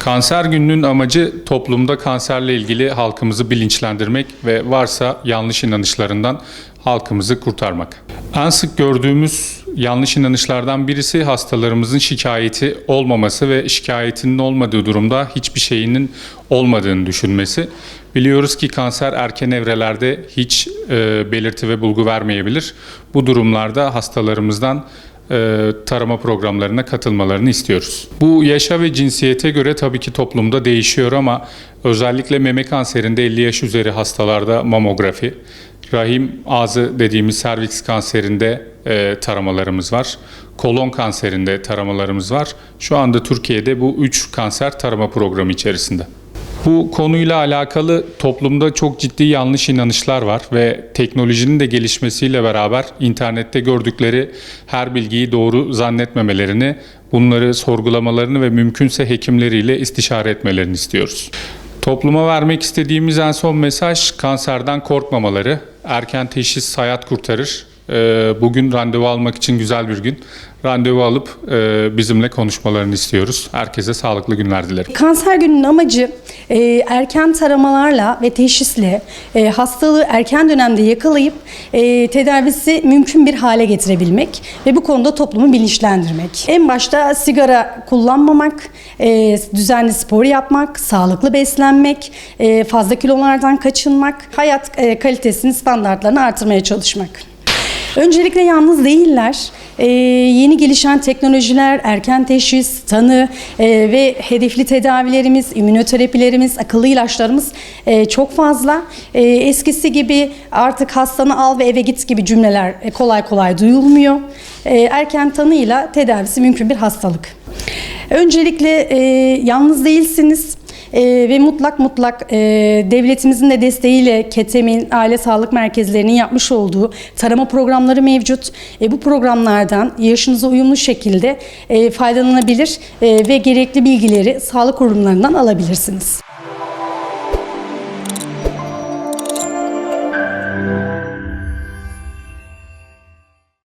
Kanser gününün amacı toplumda kanserle ilgili halkımızı bilinçlendirmek ve varsa yanlış inanışlarından halkımızı kurtarmak. En sık gördüğümüz yanlış inanışlardan birisi hastalarımızın şikayeti olmaması ve şikayetinin olmadığı durumda hiçbir şeyinin olmadığını düşünmesi. Biliyoruz ki kanser erken evrelerde hiç belirti ve bulgu vermeyebilir. Bu durumlarda hastalarımızdan tarama programlarına katılmalarını istiyoruz. Bu yaşa ve cinsiyete göre tabii ki toplumda değişiyor ama özellikle meme kanserinde 50 yaş üzeri hastalarda mamografi, rahim ağzı dediğimiz serviks kanserinde taramalarımız var. Kolon kanserinde taramalarımız var. Şu anda Türkiye'de bu 3 kanser tarama programı içerisinde. Bu konuyla alakalı toplumda çok ciddi yanlış inanışlar var ve teknolojinin de gelişmesiyle beraber internette gördükleri her bilgiyi doğru zannetmemelerini, bunları sorgulamalarını ve mümkünse hekimleriyle istişare etmelerini istiyoruz. Topluma vermek istediğimiz en son mesaj kanserden korkmamaları. Erken teşhis hayat kurtarır. Bugün randevu almak için güzel bir gün. Randevu alıp bizimle konuşmalarını istiyoruz. Herkese sağlıklı günler dilerim. Kanser gününün amacı erken taramalarla ve teşhisle hastalığı erken dönemde yakalayıp tedavisi mümkün bir hale getirebilmek ve bu konuda toplumu bilinçlendirmek. En başta sigara kullanmamak, düzenli spor yapmak, sağlıklı beslenmek, fazla kilolardan kaçınmak, hayat kalitesini, standartlarını artırmaya çalışmak. Öncelikle yalnız değiller. Yeni gelişen teknolojiler, erken teşhis, tanı ve hedefli tedavilerimiz, immünoterapilerimiz, akıllı ilaçlarımız çok fazla. Eskisi gibi artık hastanı al ve eve git gibi cümleler kolay kolay duyulmuyor. Erken tanıyla tedavisi mümkün bir hastalık. Öncelikle yalnız değilsiniz. Ve mutlak devletimizin de desteğiyle KETEM'in aile sağlık merkezlerinin yapmış olduğu tarama programları mevcut. Bu programlardan yaşınıza uyumlu şekilde faydalanabilir ve gerekli bilgileri sağlık kurumlarından alabilirsiniz.